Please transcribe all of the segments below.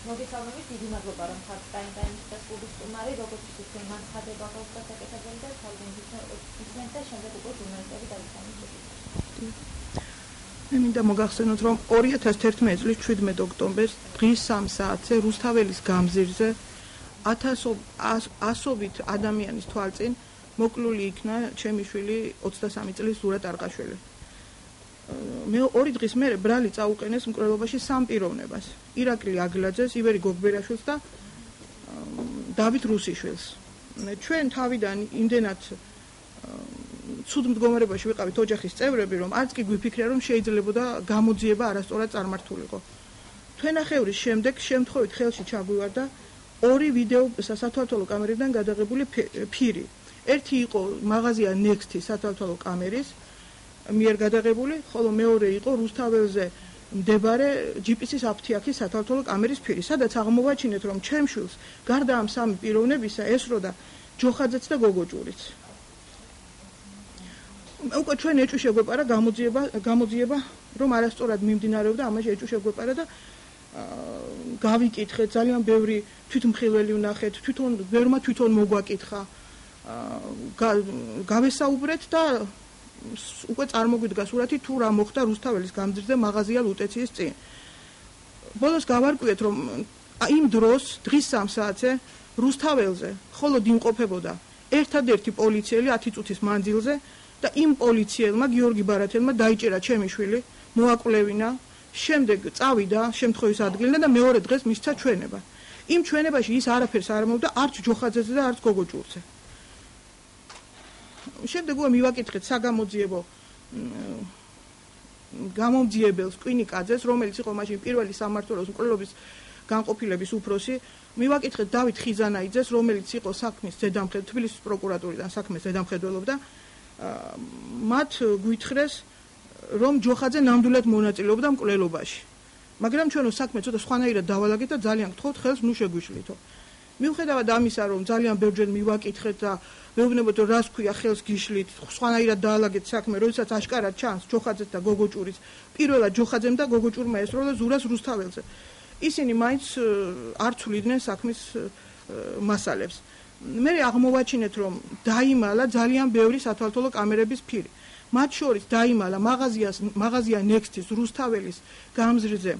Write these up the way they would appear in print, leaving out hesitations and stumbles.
მოგესალმებით, დიდი მადლობა რომ ხართ ტაიმის და კლუბის სტუმარი, როგორც ისე მან ხდება გასაკეთებელი და თავგანთქმით და შემდეგ უკვე ჟურნალისტები დავისამით. მე მინდა მოგახსენოთ, რომ 2011 წლის 17 ოქტომბერს დღის 3 საათზე რუსთაველის გამზირზე ასობით ადამიანის თვალწინ მოკლული იქნა ჩემი შვილი 23 წლის ზურა ტარყაშვილი. მე 2 დღის მერე ბრალი წაუყენეს მკვლელობაში 3 პიროვნებას. ირაკლი აგლაძეს, ივერი გოგბერაშვილს და დავით რუსიშვილს. ჩვენ თავიდან იმდენად ცუდ მდგომარეობაში ვიყავით ოჯახის წევრები, რომ არც კი გვიფიქრია, რომ შეიძლებოდა გამოძიება არასწორად წარმართულიყო. თვენახევრის შემდეგ შემთხვევით ხელში ჩაგვივარდა 2 ვიდეო სათვალთვალო კამერიდან გადაღებული ფირი. ერთი იყო მაღაზია Next-ის სათვალთვალო კამერის მიერ გადაღებული, ხოლო მეორე იყო რუსთაველზე მდებარე GPS-ის აფთიაქის სათვალთვალო კამერის ფირი, სადაც აღმოვაჩინეთ, რომ ჩემშვილს გარდა ამ 3 პიროვნებისა ესროდა ჯოხაძეც და გოგოჭურიც. უკვე ჩვენ ეჭვი შეგვეპარა გამოძიება, რომ არასწორად მიმდინარეობდა, ამაში ეჭვი შეგვეპარა და გავიკითხეთ, ძალიან ბევრი თვითმხილველი ვნახეთ, ბევრმა თვითონ მოგვაკითხა. გავესაუბრეთ და უკვე წარმოგვიდგა სურათი თუ რა მოხდა რუსთაველის გამზირზე მაღაზია ლუტეციის წინ. ბოლოს გავარკვიეთ, რომ იმ დროს დღის 3 საათზე რუსთაველზე მხოლოდ იმყოფებოდა ერთადერთი პოლიციელი 10 წუთის მანძილზე და იმ პოლიციელმა გიორგი ბარათელმა დაიჭერა ჩემი შვილი, მოაკვლევინა, შემდეგ წავიდა შემთხვევის ადგილიდან და მეორე დღეს მისცა ჩვენება. იმ ჩვენებაში ის არაფერს არ ამბობდა არც ჯოხაძეზე და არც გოგოჭურზე. შემდეგ მივაკითხეთ საგამოძიებო გამომძიებელს კვინიკაძეს, რომელიც იყო მაშინ პირველი სამმართველოს მკვლელობის განყოფილების უფროსი, მივაკითხეთ დავით ხიზანაიძეს, რომელიც იყო საქმის ზედამხედველი, თბილისის პროკურატურიდან საქმის ზედამხედველობდა. მათ გვითხრეს, რომ ჯოხაძე ნამდვილად მონაწილეობდა მკვლელობაში. მაგრამ ჩვენო საქმე ცოტა სხვანაირად დავალაგეთ და ძალიან გთხოვთ ხელს ნუ შეგვიშლითო. მიუხედავად ამისა, რომ ძალიან ბევრჯერ მივაკითხეთ და მეუბნებოდ, რომ რას ქვია ხელს გიშლით, სხვანაირად დაალაგეთ საქმე, როდესაც აშკარად ჩანს ჯოხაძეს და გოგოჭურის, პირველად ჯოხაძემ და გოგოჭურმა ესროლა ზურას რუსთაველზე. ისინი მაინც არ ცვლიდნენ საქმის მასალებს. მე აღმოვაჩინეთ, რომ დაიმალა ძალიან ბევრი სათვალთვალო კამერების ფირი. მათ შორის დაიმალა მაღაზია Next-ის რუსთაველის გამზრზე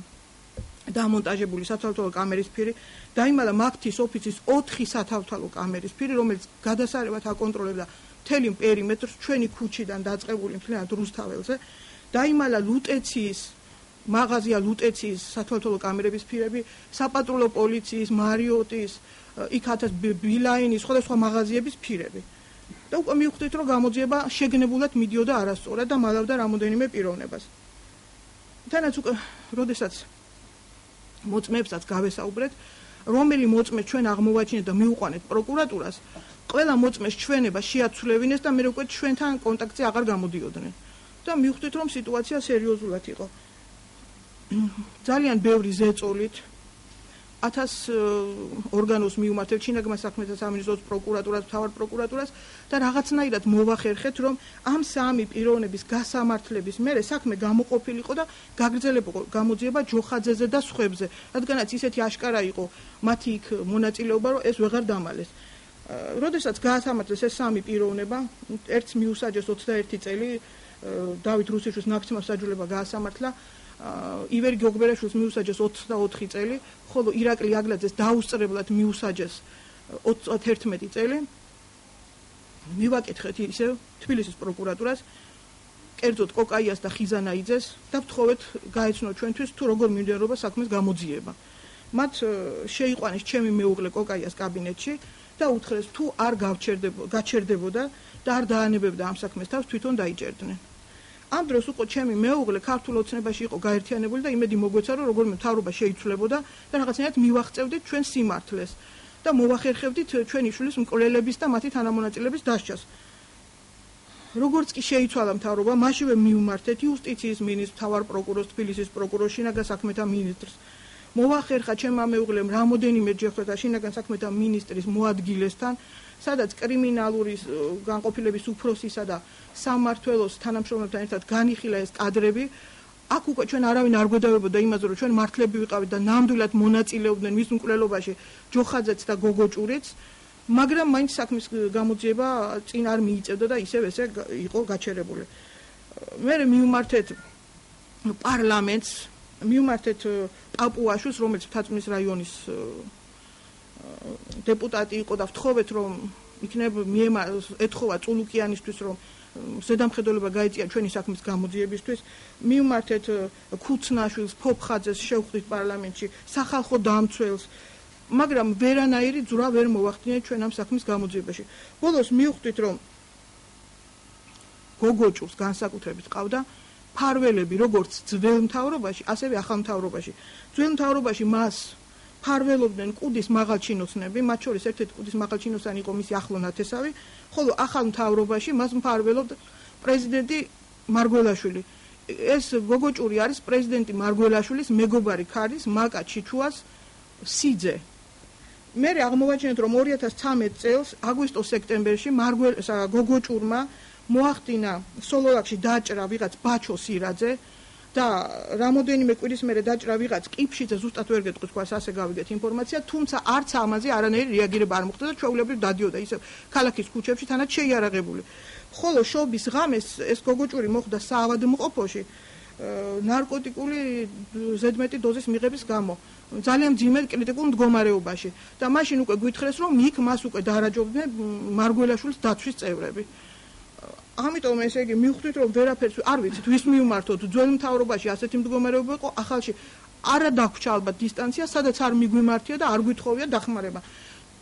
დამონტაჟებული სათვალთვალო კამერის ფირი, დაიმალა მაგთის ოფისის 4 სათვალთვალო კამერის ფირი, რომელიც გადასარევად აკონტროლებდა მთელი პერიმეტრს ჩვენი ქუჩიდან დაწყებული მთლიანად რუსთაველზე, დაიმალა მაღაზია ლუტეციის სათვალთვალო კამერების ფირები, საპატრულო პოლიციის, მარიოტის, იქაც ბილაინის, სხვადასხვა მაღაზიების ფირები. და უკვე მივხვდით, რომ გამოძიება შეგნებულად მიდიოდა არასწორად და მალავდა რამოდენიმე პიროვნებას. თანაც უკვე, როდესაც მოწმეებსაც გავესაუბრეთ, რომელი მოწმე ჩვენ აღმოვაჩინეთ და მივუყვანეთ პროკურატურას, ყველა მოწმეს ჩვენება შეაცვლევინეს და მე უკვე ჩვენთან კონტაქტზე აღარ გამოდიოდნენ. და მივხვდით, რომ სიტუაცია სერიოზულად იყო. ძალიან ბევრი ზეწოლით 1000 ორგანოს მივმართეთ შინაგან საქმეთა სამინისტროს პროკურატურას, მთავარ პროკურატურას და რაღაცნაირად მოვახერხეთ, რომ ამ 3 პიროვნების გასამართლების მერე საქმე გამოყოფილიყო და გაგრძელებოდა გამოძიება ჯოხაძეზე და სხვებზე, რადგანაც ისეთი აშკარა იყო მათი იქ მონაწილეობა, რომ ეს ვეღარ დამალეს. როდესაც გაასამართლეს ეს 3 პიროვნება, ერთს მიუსაჯეს 21 წელი, დავით რუსიშვილს ნაფცმას საჯულება გაასამართლა, ივერი გოგბერაშვილს მიუსაჯეს 24 წელი, ხოლო ირაკლი აგლაძეს დაუსწრებლად მიუსაჯეს 31 წელი. მივაკითხეთ ისევ თბილისის პროკურატურას, კერძოდ კოკაიას და ხიზანაიძეს და ვთხოვეთ გაეცნო ჩვენთვის თუ როგორ მიმდინარეობა საქმის გამოძიება. მათ შეიყვანეს ჩემი მეუღლე კოკაიას კაბინეტში და უთხრეს თუ არ გაჩერდებოდა და არ დაანებებდა ამ საქმეს თავს, თვითონ დაიჭერდნენ. ამ დროს უკვე ჩემი მეუღლე ქართულ ოცნებაში იყო გაერთიანებული და იმედი მოგვეცა, რომ როგორ მთავრობა შეიცვლებოდა და რაღაცნაირად მივახწევდით ჩვენ სიმართლეს და მოვახერხებდით ჩვენი შვილის მკვლელების და მათი თანამონაწილეების დასჯას. როგორც კი შეიცვალა მთავრობა, მაშინვე მივმართეთ იუსტიციის მინისტრს, მთავარ პროკურორს, თბილისის პროკურორს, შინაგან საქმეთა მინისტრს. მოვახერხა ჩემმა მეუღლემ რამოდენიმეჯერ ხვდა შინაგან საქმეთა მინისტრის მოადგილესთან, სადაც კრიმინალური განყოფილების უფროსისა და სამმართველოს თანამშრომლებთან ერთად განიხილა ეს კადრები, აქ უკვე ჩვენ არავინ არ გვედავებოდა იმაზე, რომ ჩვენ მართლები ვიყავით და ნამდვილად მონაწილეობდნენ მის მკვლელობაში ჯოხაძეც და გოგოჭურიც, მაგრამ მაინც საქმის გამოძიება წინ არ მიიწევდა და ისევ ესე იყო გაჩერებული. მე მივმართეთ პარლამენტს, მივმართეთ პაპუაშვილს, რომელიც მთაწმინდის რაიონის დეპუტატი იყო და ვთხოვეთ, რომ იქნებ ეთხოვა წულუკიანისთვის, რომ ზედამხედველობა გაეწია ჩვენი საქმის გამოძიებისთვის. მივმართეთ ქუცნაშვილს, ფოფხაძეს შევხვდით პარლამენტში, სახალხო დამცველს, მაგრამ ვერანაირი ძვრა ვერ მოვახდინეთ ჩვენ ამ საქმის გამოძიებაში. ბოლოს მივხვდით, რომ გოგოჭურს განსაკუთრებით ყავდა ფარველები, როგორც ძველ მთავრობაში, ასევე ახალ მთავრობაში. ძველ მთავრობაში მას ფარველობდნენ კუდის მაღალჩინოსნები, მათ შორის ერთ-ერთი კუდის მაღალჩინოსანი იყო მისი ახლო ნათესავი, ხოლო ახალ მთავრობაში მას მფარველობდა პრეზიდენტი მარგველაშვილი. ეს გოგოჭური არის პრეზიდენტი მარგველაშვილის მეგობარი ქალის მაკა ჩიჩუას სიძე. მე აღმოვაჩინეთ, რომ 2013 წელს აგვისტო-სექტემბერში გოგოჭურმა მოახდინა სოლოლაკში დაჭრა ვიღაც ბაჩო სირაძე და რამოდენიმე კვირის მერე დაჭრა ვიღაც კიფშიძე, ზუსტად ვერ გეტყვით თქვას, ასე გავიგეთ ინფორმაცია, თუმცა არც ამაზე არანაირი რეაგირება არ მოხდა და ჩვეულებრივ დადიოდა ისევ ქალაქის ქუჩებში თანაც შეიარაღებული. ხოლო შობის ღამეს ეს გოგოჭური მოხდა საავადმყოფოში ნარკოტიკული ზედმეტი დოზის მიღების გამო. ძალიან მძიმე კრიტიკულ მდგომარეობაში და მაშინ უკვე გვითხრეს, რომ იქ მას უკვე დაარაჯობდნენ მარგველაშვილის დაცვის წევრები. ამიტომ ესე იგი მივხვდით, რომ ვერაფერს არ ვიცით, ვის მივმართოთ, ძველ მთავრობაში ასეთი მდგომარეობა იყო, ახალში არა დაგვრჩა ალბათ დისტანცია, სადაც არ მიგვიმართია და არ გვითხოვია დახმარება.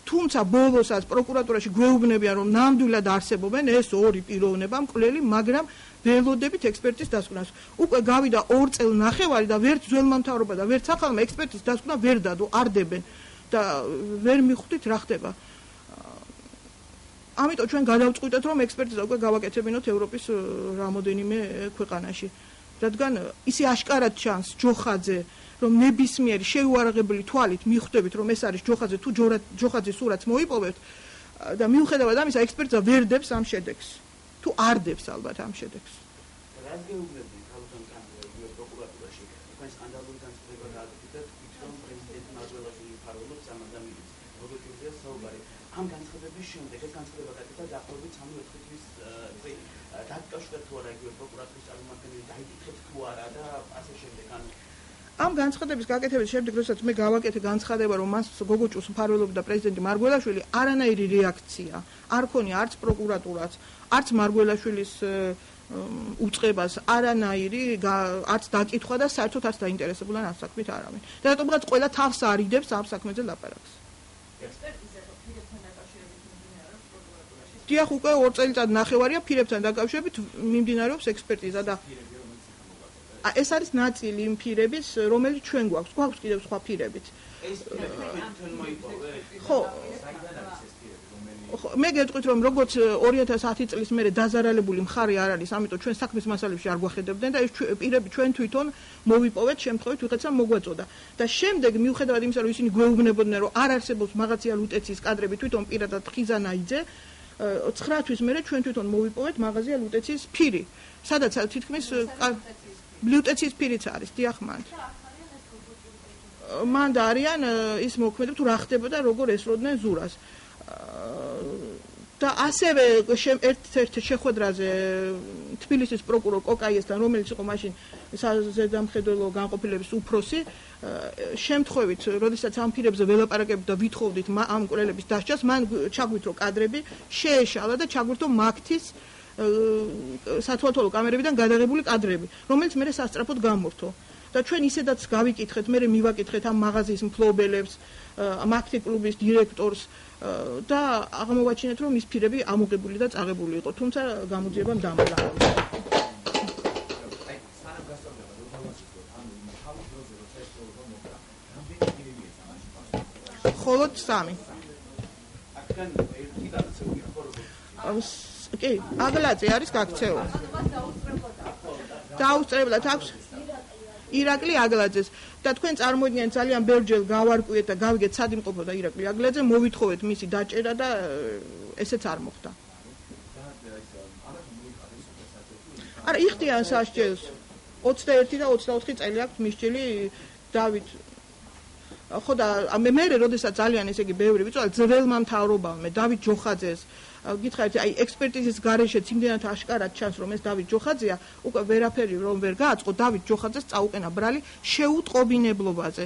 თუმცა ბოლოსაც პროკურატურაში გვეუბნებიან, რომ ნამდვილად არსებობენ ეს ორი პიროვნება მკვლელი, მაგრამ ველოდებით ექსპერტის დასკვნას. უკვე გავიდა 2 წელნახევარი და ვერც ძველმა მთავრობა და ვერც ახალმა ექსპერტის დასკვნა ვერ დადო, არ დებენ და ვერ მიხვდით რა ხდება. ამიტომ ჩვენ გადავწყვიტეთ, რომ ექსპერტიზა უკვე გავაკეთებინოთ ევროპის რამოდენიმე ქვეყანაში. რადგან ისე აშკარად ჩანს ჯოხაძე, რომ ნებისმიერი შეუარაღებელი თვალით მიხვდებით, რომ ეს არის ჯოხაძე, თუ ჯოხაძის სურათს მოიპოვებთ და მიუხედავად ამისა ექსპერტიზა ვერ დებს ამ შედეგს. თუ არ დებს ალბათ ამ შედეგს. რას გეუბნებდი თავთან კანცელერია პროკურატურაში? თქვენ სკანდალური განცხადება გააკეთეთ, რომ პრეზიდენტი მარგველაშვილი ფარველობს ამ ადამიანს. გოგოჭურზე საუბარი. ამ განცხადების შემდეგ ეს განცხადება გაკეთდა დაახლოებით 3-4 თვის წინ. დაკავშირდა თუ არა იგივე პროკურატურის წარმომადგენელი დაიკითხეთ თუ არა და ასე შემდეგ. ამ განცხადების გაკეთების შემდეგ, როდესაც მე გავაკეთე განცხადება, რომ მას გოგოჭურს მფარველობდა პრეზიდენტი მარგველაშვილი, არანაირი რეაქცია არ ქონია არც პროკურატურას, არც მარგველაშვილის უწყებას, არანაირი არც დაკითხვა და საერთოდ არც დაინტერესებულან ამ საქმით არავინ. და რატომღაც ყველა თავს არიდებს ამ საქმეზე ლაპარაკს. დიახ, უკვე 2 წელიწად ნახევარია ფირებთან დაკავშირებით მიმდინარეობს ექსპერტიზა და ეს არის ნაწილი იმ ფირების, რომელიც ჩვენ გვაქვს. გვაქვს კიდევ სხვა ფირებიც. ხო, მე გეტყვით, რომ როგორც 2010 წლის მერე დაზარალებული მხარე არ არის, ამიტომ ჩვენ საქმის მასალებში არ გვახედებდნენ და ეს პირები ჩვენ თვითონ მოვიპოვეთ, შემთხვევით ვიღაცამ მოგვაწოდა. და შემდეგ მიუხედავად იმისა, რომ ისინი გვეუბნებოდნენ, რომ არ არსებობს მაღაზია ლუტეციის კადრები, თვითონ პირადად ხიზანაიძე 9 თვის მერე ჩვენ თვითონ მოვიპოვეთ მაღაზია ლუტეციის ფირი, სადაც თითქმის ლუტეციის ფირიც არის, დიახ, მან და არიან ის მოქმედებს, თუ რა ხდებოდა, როგორ ესროდნენ ზურას. და ასევე ერთ-ერთ შეხვედრაზე თბილისის პროკურორ კოკაიესთან, რომელიც იყო მაშინ საზედამხედველო განყოფილების უფროსი, შემთხვევით, როდესაც ამ ფირებზე ველაპარაკებდა და ვითხოვდით ამ მკვლელების დასჯას, მან ჩაგვითრო კადრები, შეეშალა და ჩაგვირთო მაქთის სათვალთვალო კამერებიდან გადაღებული კადრები, რომელიც მე სასწრაფოდ გამორთო. და ჩვენ ისედაც გავიკითხეთ, მე მივაკითხეთ ამ მაღაზიის მფლობელებს, მაქთი კლუბის დირექტორს და აღმოვაჩინეთ, რომ ის ფირები ამოღებული და წაღებული იყო, თუმცა გამოძიებამ დამალა. მხოლოდ 3. კი, აგლაძე არის გაქცეული. დაუსწრებლად აქვს ირაკლი აგლაძეს და თქვენ წარმოიდგინეთ ძალიან ბევრჯერ გავარკვიეთ და გავიგეთ სად იმყოფოდა ირაკლი აგლაძე, მოვითხოვეთ მისი დაჭერა და ესეც არ მოხდა. არა, იხდიან სასჯელს. 21 და 24 წელი აქვს მისჯილი დავით ხო და მე როდესაც ძალიან ესე იგი ბევრი ვიწვა ძველმა მთავრობამ დავით ჯოხაძეს გითხარით აი ექსპერტიზის გარეშეც იმდენად აშკარად ჩანს რომ ეს დავით ჯოხაძეა უკვე ვერაფერი რომ ვერ გააწყო დავით ჯოხაძეს წაუყენა ბრალი შეუტყობინებლობაზე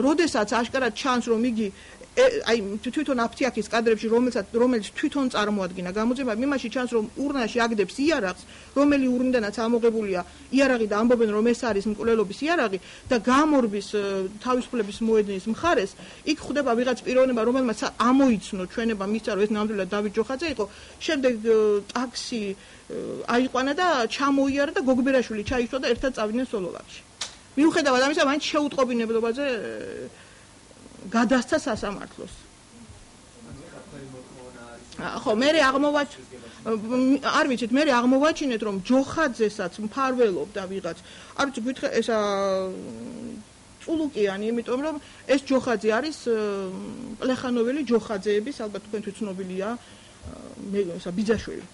როდესაც აშკარად ჩანს რომ იგი აი თვითონ აფთიაქის კადრებში რომელიც თვითონ წარმოადგინა გამოძიება მიმაში ჩანს რომ ურნაში აგდებს იარაღს რომელი ურნიდანაც ამოღებულია იარაღი და ამბობენ რომ ეს არის მკვლელობის იარაღი და გამორბის თავისუფლების მოედნის მხარეს იქ ხდება ვიღაც პიროვნება რომელმაც ამოიცნო ჩვენება მისცა რომ ეს ნამდვილად დავით ჯოხაძე იყო შემდეგ ტაქსი აიყვანა და ჩამოიარა და გოგბერაშვილი ჩაიშვა და ერთად წავიდნენ სოლოლაკში მიუხედავად ამისა მაინც შეუტყობინებლობაზე გადასცა სასამართლოს. ხო, მე არ ვიცით, მე აღმოვაჩინეთ რომ ჯოხაძესაც მფარველობდა ვიღაც. არ ვიცი, გითხრა ესა წულუკიანი, იმიტომ რომ ეს ჯოხაძე არის პლეხანოველი ჯოხაძეების, ალბათ თქვენთვის ცნობილია, მე ესა ბიძაშვილი.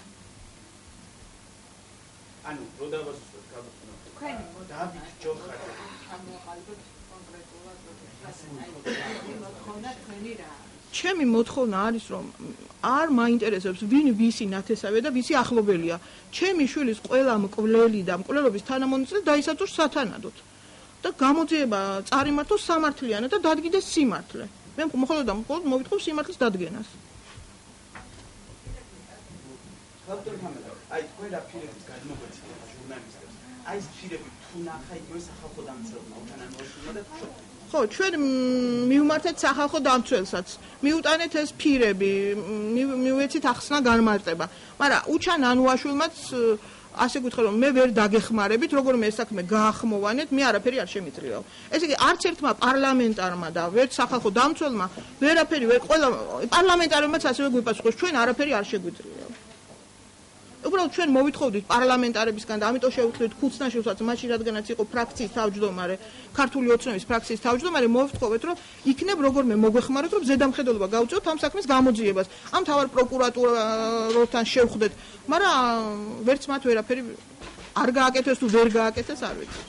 ანუ რო დავასრულოთ გაბატონო. დავით ჯოხაძე ჩემი მოთხოვნა არის რომ არ მაინტერესებს ვინ ვისი ნათესავია და ვისი ახლობელია. ჩემი შვილის ყველა მკვლელი და მკვლელობის თანამონაწილე დაისაჯოს სათანადოდ. და გამოძიება წარიმართოს სამართლიანად და დადგინდეს სიმართლე. მე მხოლოდ მოვიტყობ სიმართლის დადგენას. აი თქვენ რა ფილმებს გადმოგვეცეთ ჟურნალისტებს. აი ეს ფილმები თუ ნახა იგივე სახალხო დამცველმა უთანამოშრომლმა და ხო, ჩვენ მივმართეთ სახალხო დამცველსაც. მიუტანეთ ეს ფირები, მივეცით ახსნა განმარტება. მაგრამ უჩან ანუაშვილმაც ასე გითხრა რომ მე ვერ დაგეხმარებით, როგორმე ეს საქმე გაახმოვანეთ, მე არაფერი არ შემიძლია. ესე იგი არც ერთმა პარლამენტარმა და ვერც სახალხო დამცველმა ვერაფერი ყველა პარლამენტარებმაც ასევე გვიპასუხეს, ჩვენ არაფერი არ შეგვიძლია. უბრალოდ ჩვენ მოვითხოვდით პარლამენტარებისგან და ამიტომ შევხვდით ქუცნაშვილსაც მაშინ რადგანაც იყო ფრაქციის თავმჯდომარე ქართული ოცნების ფრაქციის თავმჯდომარე მოვთხოვეთ რომ იქნებ როგორმე მოგვეხმაროთ რომ ზედამხედველობა გავუწიოთ ამ საქმის გამოძიებას ამ თავარ პროკურატურასთან შევხვდეთ მაგრამ ვერც მათ ვერაფერი არ გააკეთეს თუ ვერ გააკეთეს არ ვიცი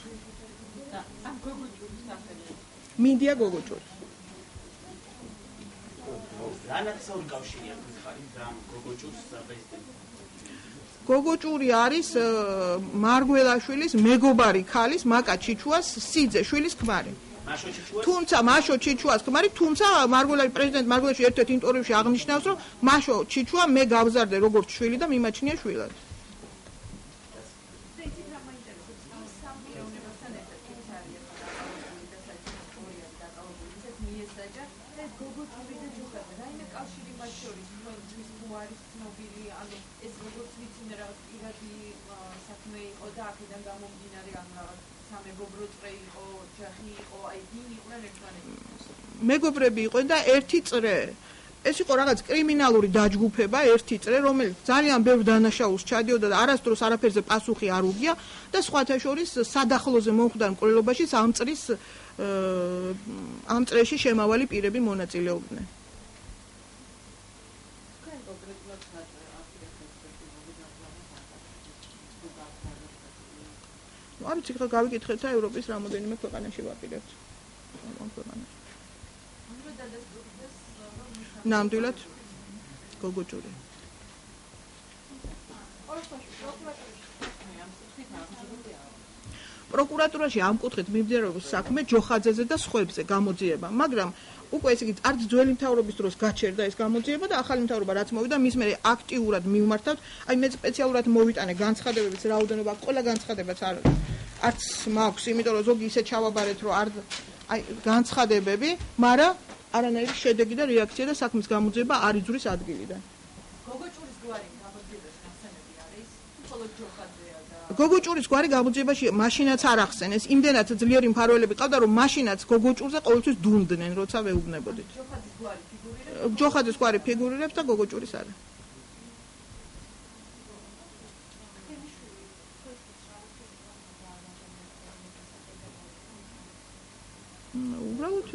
ამ გოგოჭურის სახელით მინდია გოგოჭური რანაცაური კავშირია ხარი და გოგოჭურს პრეზიდენტი გოგოჭური არის მარგველაშვილის მეგობარი ქალის მაკა ჩიჩუას სიძე შვილის ქმარი. თუმცა მაშო ჩიჩუას ქმარი, თუმცა პრეზიდენტ მარგველაშვილი ერთ-ერთ ინტერვიუში აღნიშნავს, რომ მაშო ჩიჩუა მე გავზარდე როგორც შვილი და მიმაჩნია შვილად. მეგობრები იყვნენ და ერთი წრე ეს იყო რაღაც კრიმინალური დაჯგუფება ერთი წრე რომელიც ძალიან ბევრ დანაშაულს ჩადიოდა და არასდროს არაფერზე პასუხი არ უგია და სხვათა შორის სადახლოზე მომხდარ მკვლელობაში ამ წრეში შემავალი პირები მონაწილეობდნენ არ ვიცი ხა გავიკითხეთ და ევროპის რამოდენიმე ქვეყანაში ვაპირებთ ამ ქვეყანაში ნამდვილად გოგოჭური პროკურატურაში ამ კუთხით მიმდინარეობს საქმე ჯოხაძეზე და სხვებზე გამოძიება მაგრამ უკვე ესე იგი არც ძველი მთავრობის დროს გაჩერდა ეს გამოძიება და ახალი მთავრობა რაც მოვიდა მის მერე აქტიურად მივმართავთ აი მე სპეციალურად მოვიტანე განცხადებების რაოდენობა ყველა განცხადებაც არც მაქვს იმიტომ რომ ზოგი ისე ჩავაბარეთ რომ არ აი განცხადებები მაგრამ არანაირი შედეგი და რეაქცია და საქმის გამოძიება არ იძურის ადგილიდან. გოგოჭურის გვარი გამოძიებაში ხსენები არის? მხოლოდ ჯოხაძეა და გოგოჭურის გვარი გამოძიებაში მაშინაც არ ახსენეს. იმდენად ძლიერი მფარველები ყავდა რომ მაშინაც გოგოჭურზე ყოველთვის დუნდნენ, როცა ვეუბნებოდით. ჯოხაძის გვარი ფიგურირებს? ჯოხაძის გვარი ფიგურირებს და გოგოჭურის არა. უბრალოდ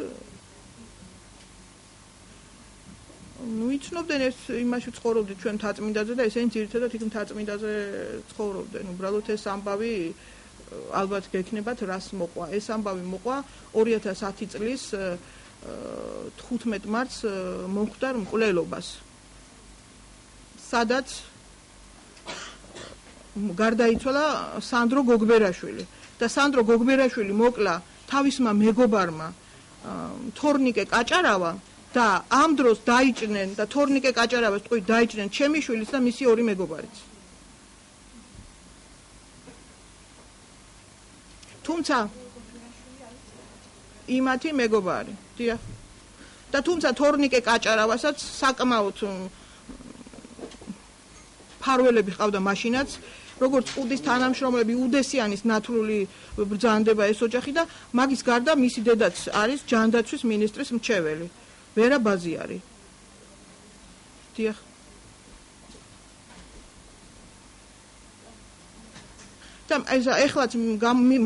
იცნობდნენ ეს იმაში ცხოვრობდნენ ჩვენ მთაწმინდაზე და ესენი ძირითადად იქ მთაწმინდაზე ცხოვრობდნენ. უბრალოდ ეს ამბავი ალბათ გექნებათ რას მოყვა. ეს ამბავი მოყვა 2010 წლის 15 მარტს მომხდარ მკვლელობას. სადაც გარდაიცვალა სანდრო გოგბერაშვილი და სანდრო გოგბერაშვილი მოკლა თავისმა მეგობარმა თორნიკე კაჭარავა და ამ დროს დაიჭნენ და თორნიკე კაჭარავას თქვით დაიჭნენ ჩემი შვილიც და მისი ორი მეგობარიც. თუმცა იმათი მეგობარი, დიახ. და თუმცა თორნიკე კაჭარავასაც საკმაოდ ფარველები ყავდა მაშინაც, როგორც ყუდის თანამშრომლები უდესიანის ნათლული ბრძანდება ეს ოჯახი და მაგის გარდა მისი დედაც არის ჯანდაცვის მინისტრის მრჩეველი, ვერა ბაზიარი. დიახ. და ეხლაც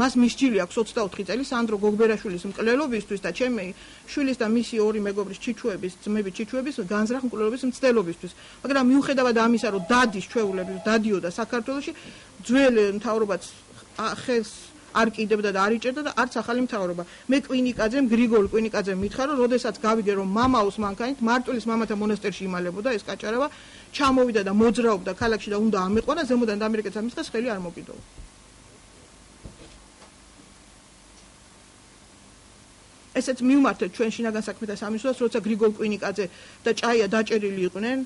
მას მისჯილი აქვს 24 წელი სანდრო გოგბერაშვილის მკვლელობისთვის და ჩემი შვილის და მისი ორი მეგობრის ჩიჩუების, ძმების ჩიჩუების განზრახ მკვლელობის მცდელობისთვის. მაგრამ მიუხედავად ამისა, რომ დადის ჩვეულები დადიოდა საქართველოში, ძველ მთავრობაც ხელს არ კიდებდა და არ იჭერდა და არც ახალი მთავრობა. მე კვინიკაძემ, გრიგოლ კვინიკაძემ მითხარო, როდესაც გავიგე, რომ მამაოს მანქანით მარტვილის მამათა მონასტერში იმალებოდა ეს კაჭარავა, ჩამოვიდა და მოძრაობდა ქალაქში და უნდა ამეყვანა, ზემოდან ამერიკაც ამისხეს, ხელი არ მოკიდოვა. ესეც მივმართეთ ჩვენ შინაგან საქმეთა სამინისტროს, როცა გრიგოლ კვინიკაძე და ჭაია დაჭერილი იყვნენ,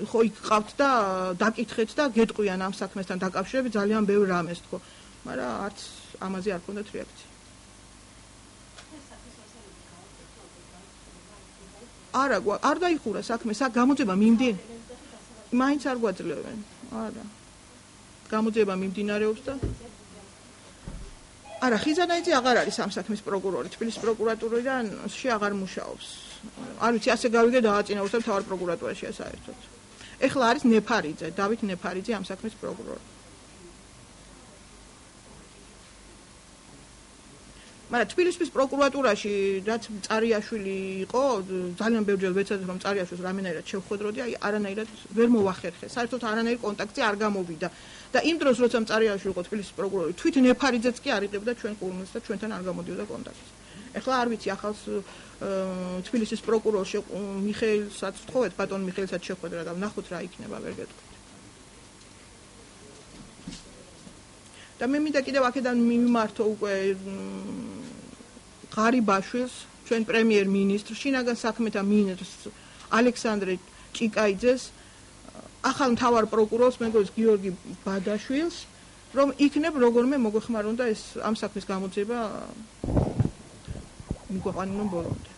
ხო იქ ყავთ და დაკითხეთ და გეტყვიან ამ საქმესთან დაკავშირებით ძალიან ბევრ რამეს თქო, მაგრამ არც ამაზე არ ქონდათ რეაქცია. არა, არ დაიხურა საქმე, გამოძიება მიმდინარეობს. მაინც არ გვაძლევენ. არა. გამოძიება მიმდინარეობს და არა, ხიზანაიძე აღარ არის ამ საქმის პროკურორი, თბილისის პროკურატურიდან აღარ მუშაობს. არ ვიცი, ასე გავიგე დააწინაურდა მთავარ პროკურატურაში საერთოდ. ეხლა არის ნეფარიძე, დავით ნეფარიძე ამ საქმის პროკურორი. მაგრამ თბილისის პროკურატურაში რაც წარიაშვილი იყო, ძალიან ბევრჯერ ვეცადეთ რომ წარიაშვილს რამენაირად შევხვედროდი, აი არანაირად ვერ მოვახერხე. საერთოდ არანაირი კონტაქტი არ გამოვიდა. და იმ დროს როცა წარიაშვილი იყო თბილისის პროკურორი, თვით ნეფარიძეც კი არ იღებდა ჩვენ ყურმელს და ჩვენთან არ გამოდიოდა კონტაქტს. ეხლა არ ვიცი ახალს თბილისის პროკურორს მიხეილსაც ვთხოვეთ, ბატონ მიხეილსაც შეხვედრა და ვნახოთ რა იქნება, ვერ გეტყვით. და მე მინდა კიდევ აქედან მიმართო უკვე ღარიბაშვილს, ჩვენ პრემიერ-მინისტრს, შინაგან საქმეთა მინისტრს ალექსანდრე ჭიკაიძეს, ახალ მთავარ პროკურორს მეგობრს გიორგი ბადაშვილს, რომ იქნებ როგორმე მოგვეხმარონ და ეს ამ საქმის გამოძიება მიგვაყენონ ბოლომდე.